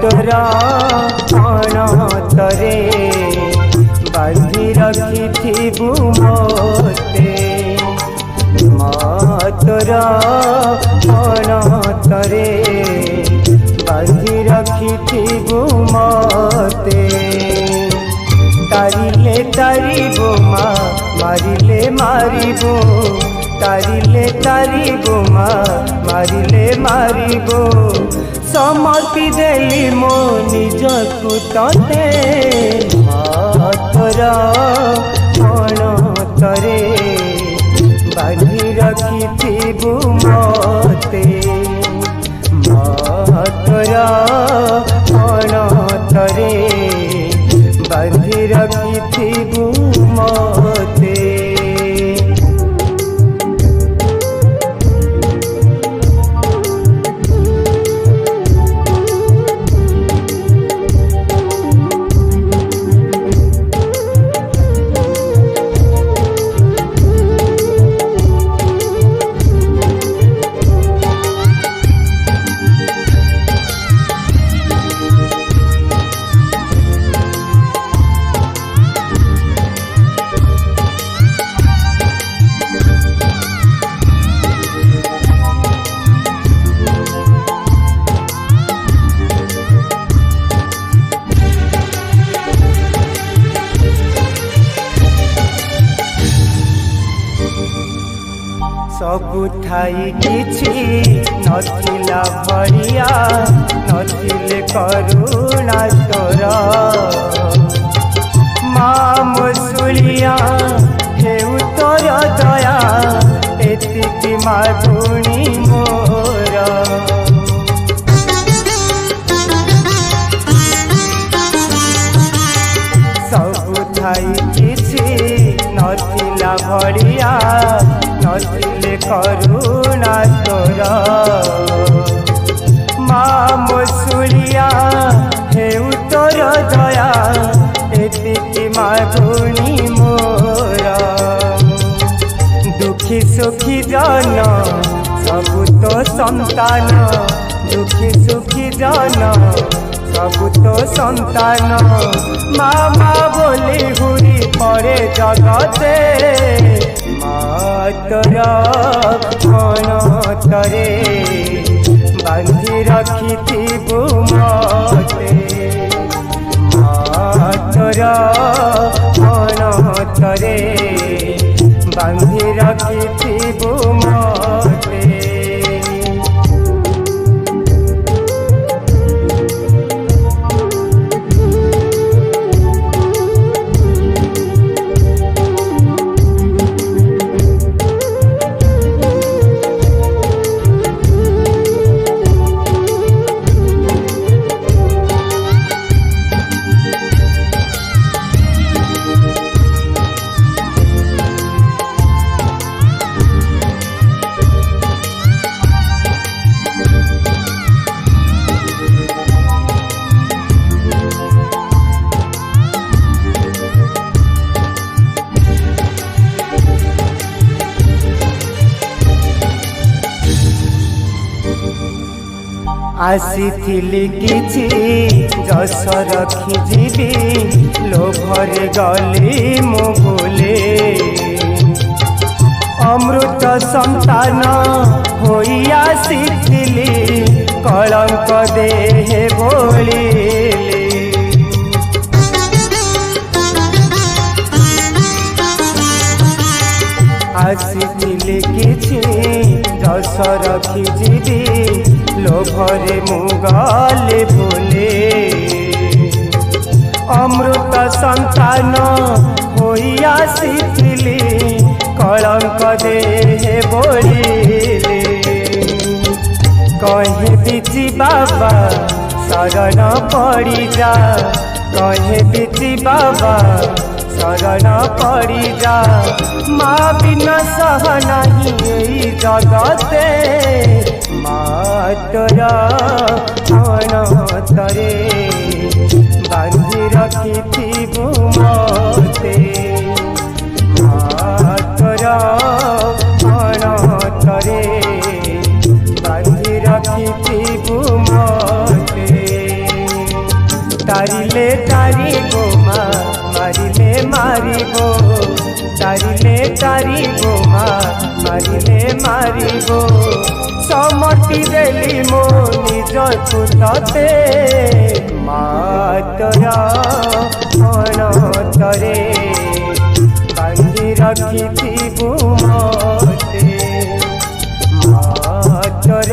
तोर अणतरे बांधी रखिथिबु मोते तोर अणतरे बांधी रखिथिबु मोते तारिले तारिबु माँ मारिले मारिबु तारिले तारिबु माँ मारिले मारिबु समर्पी देली मो निजकु तते तोर अणतरे बांधी रखिथिबु मोते तोर अणतरे बांधी रखिथिबु मोते। सबु थाई किछि नथिला भरिया नथिले करुणा तोर माँ मुसुलिया हेउ तोर दया एतिकी मागुणी मोर सबु थाई किछि नथिला भरिया नथिले करुणा तोर माँ मुसुलिया हेउ तोर दया एतिकी मागुणी मोर दुखी सुखी जन सबु तो संतान दुखी सुखी जन सबु तो संतान मामा बोली हुरी पड़े जगते तोर अणतरे बांधी रखिथिबु मोते तोर अणतरे बांधी रखिथिबु मोते। आसीथिली किछि जस रखी जीवी लोभरे गली मु भूले अमृत संतान होई आसीथिली कलंक देहे भोली आसीथिली किछि जस रखी जीवी लोभरे मुगले भूले अमृत संतान होई आसीथिली कलंक देहे बोलिले कहे बिची बाबा शरण पड़ी जा कहे बिची बाबा शरण पड़ी जा माँ बिना सह नहीं जगते माँ तोर अणतरे बांधी रखिथिबु मोते माँ तोर अणतरे बांधी रखिथिबु मोते। मारिले मारिबो समटी देली मो निज तते मातर अनतरे बांधि रखिथिबु मते मातर